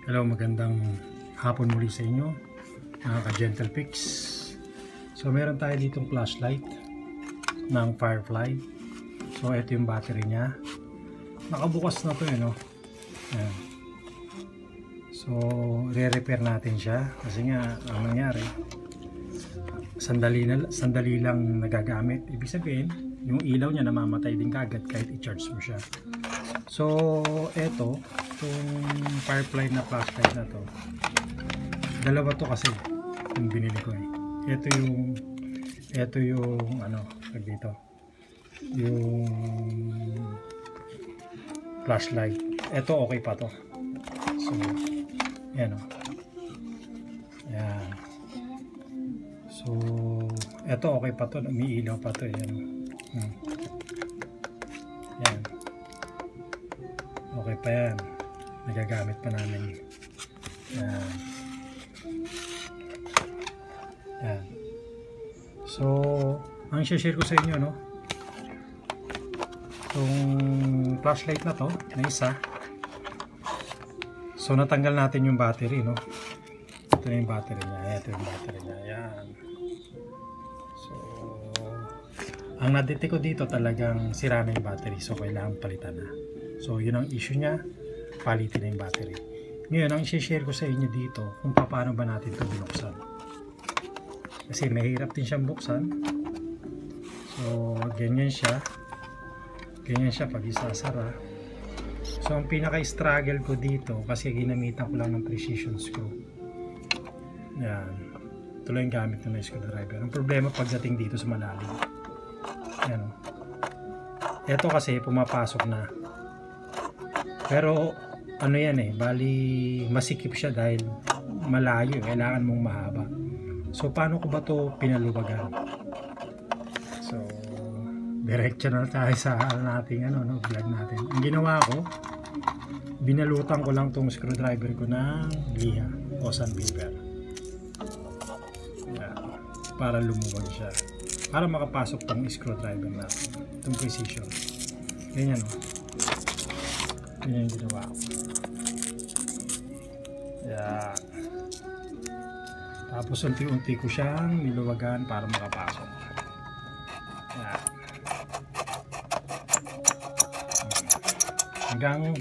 Hello, magandang hapon muli sa inyo mga ka-Gentle Pix. So meron tayo ditong flashlight ng Firefly. So ito yung battery niya. Nakabukas na to no? Ayan. So re-repair natin siya kasi nga ang nangyari sandali lang nagagamit. Ibig sabihin yung ilaw niya namamatay din kagad kahit i-charge mo siya. So eto, itong Firefly na flashlight na to, dalawa to kasi yung binili ko ito yung ano dito, yung flashlight. Ito okay pa to. So yan o. Yan. So ito okay pa to, umiilaw pa to. Yan. Yan. Okay pa yan. Nagagamit pa namin. Yan. Yan. So ang share ko sa inyo itong flashlight na to na isa. So natanggal natin yung battery ito na yung battery niya. Ito yung battery niya. Yan. So ang nadete ko dito talagang sira na yung battery, so kailangan palitan na. So yun ang issue niya, palitin na yung battery. Ngayon ang i-share ko sa inyo dito kung paano ba natin ito binuksan, kasi mahirap din siyang buksan. So ganyan siya pag isasara. So ang pinaka-struggle ko dito kasi ginamitan ko lang ng precision screw. Yan, ito lang yung gamit na screwdriver. Ang problema pagdating dito sa malalim, yan ito kasi pumapasok na, pero ano yan bali masikip siya dahil malayo, kailangan mong mahaba. So paano ko ba to pinaluwagan? So diretso na tayo sa nating vlog natin. Ang ginawa ko, binalutan ko lang tong screwdriver ko ng liha o sandpaper. Para lumuwag siya, para makapasok tong screwdriver natin, itong precision. Ganyan ganyan yung ginawa ko. Yan. Tapos unti-unti ko siyang niluwagan para makapasok. Yan. Hanggang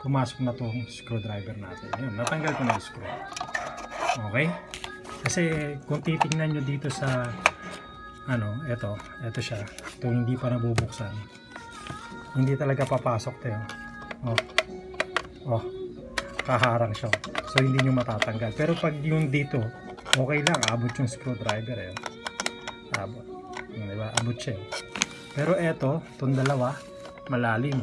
pumasok na tong screwdriver natin. Yan, natanggal ko na yung screw. Okay? Kasi kung titingnan nyo dito sa ito siya, itong hindi pa nabubuksan, hindi talaga papasok tayo. Kaharang siya, so hindi nyo matatanggal. Pero pag yung dito okay lang, abot yung screwdriver abot, diba? Abot siya pero itong dalawa malalim.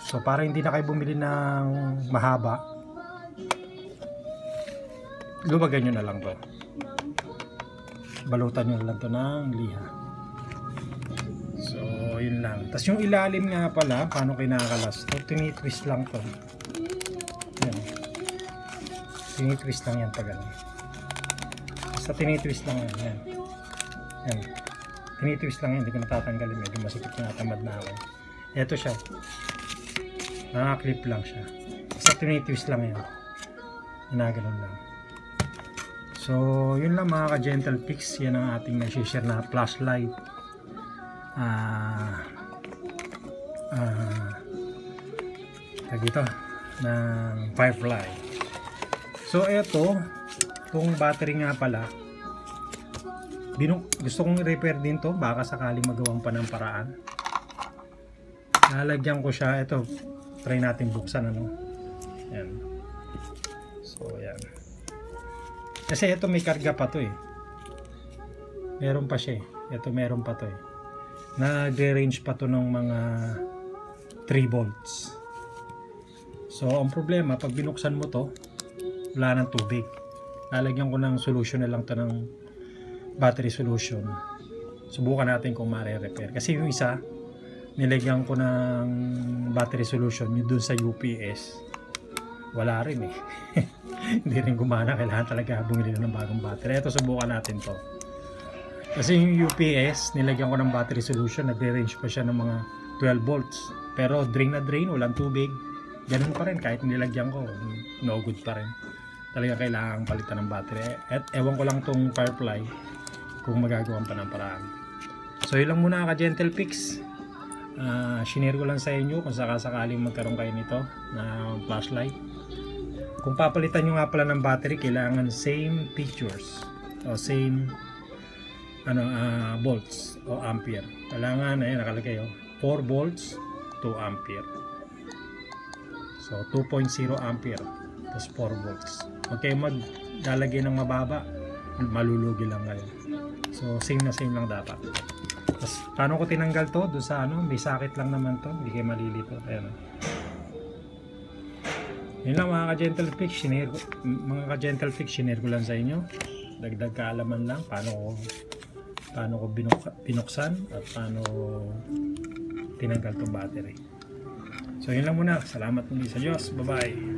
So para hindi na kayo bumili ng mahaba, luwagan nyo na lang to, balutan nyo na lang to ng liha. So yun lang. Tapos yung ilalim nga pala, paano kinakalas to, tinitwist lang to. Yan, tinitwist lang yan pag basta tinitwist lang yan. Yan, tinitwist lang yan, hindi ko natatanggalin, medyo masikip na, natamad na ako. Eto siya, nakaklip lang siya, basta tinitwist lang yan, ginaganon lang. So yun lang mga ka-Gentle Pix, yan ang ating na-share na flashlight dito ng Firefly. So itong battery nga pala, gusto kong i-repair din to, baka sakaling magawang pa ng paraan. Lalagyan ko siya, try natin buksan yan. So yan, kasi ito may karga pa to meron pa siya meron pa to nagre-range pa to ng mga 3 volts. So ang problema, pag binuksan mo to, wala ng tubig. Lalagyan ko ng solution na lang to, ng battery solution. Subukan natin kung mare-repair, kasi yung isa nilagyan ko ng battery solution yung dun sa UPS, wala rin hindi rin gumana, kailangan talaga bumili ng bagong battery. Ito, subukan natin to. Kasi yung UPS, nilagyan ko ng battery solution, nagre-range pa siya ng mga 12 volts. Pero drain na drain, walang tubig. ganun pa rin kahit nilagyan ko, no good pa rin. Talaga kailangan palitan ng battery. At ewan ko lang tong Firefly kung magagawan pa ng paraan. So yun lang muna ka Gentle Pix. Shinare ko lang sa inyo kung sakasakaling magkaroon kayo nito na flashlight. Kung papalitan nyo nga pala ng battery, kailangan same features o same volts o ampere. Kailangan ayun nakalagay 4 volts 2 ampere. So 2.0 ampere tapos 4 volts. Huwag kayo maglalagay ng mababa, malulugi lang kayo. So same na same lang dapat. Tapos paano ko tinanggal to? Doon sa may sakit lang naman to, hindi kayo malilito. Ayan. Yun lang mga ka-Gentle Pix, share ko lang sa inyo. Dagdag kaalaman lang paano ko binuksan at paano tinanggal tong battery. So yun lang muna. Salamat muli sa Diyos. Bye bye.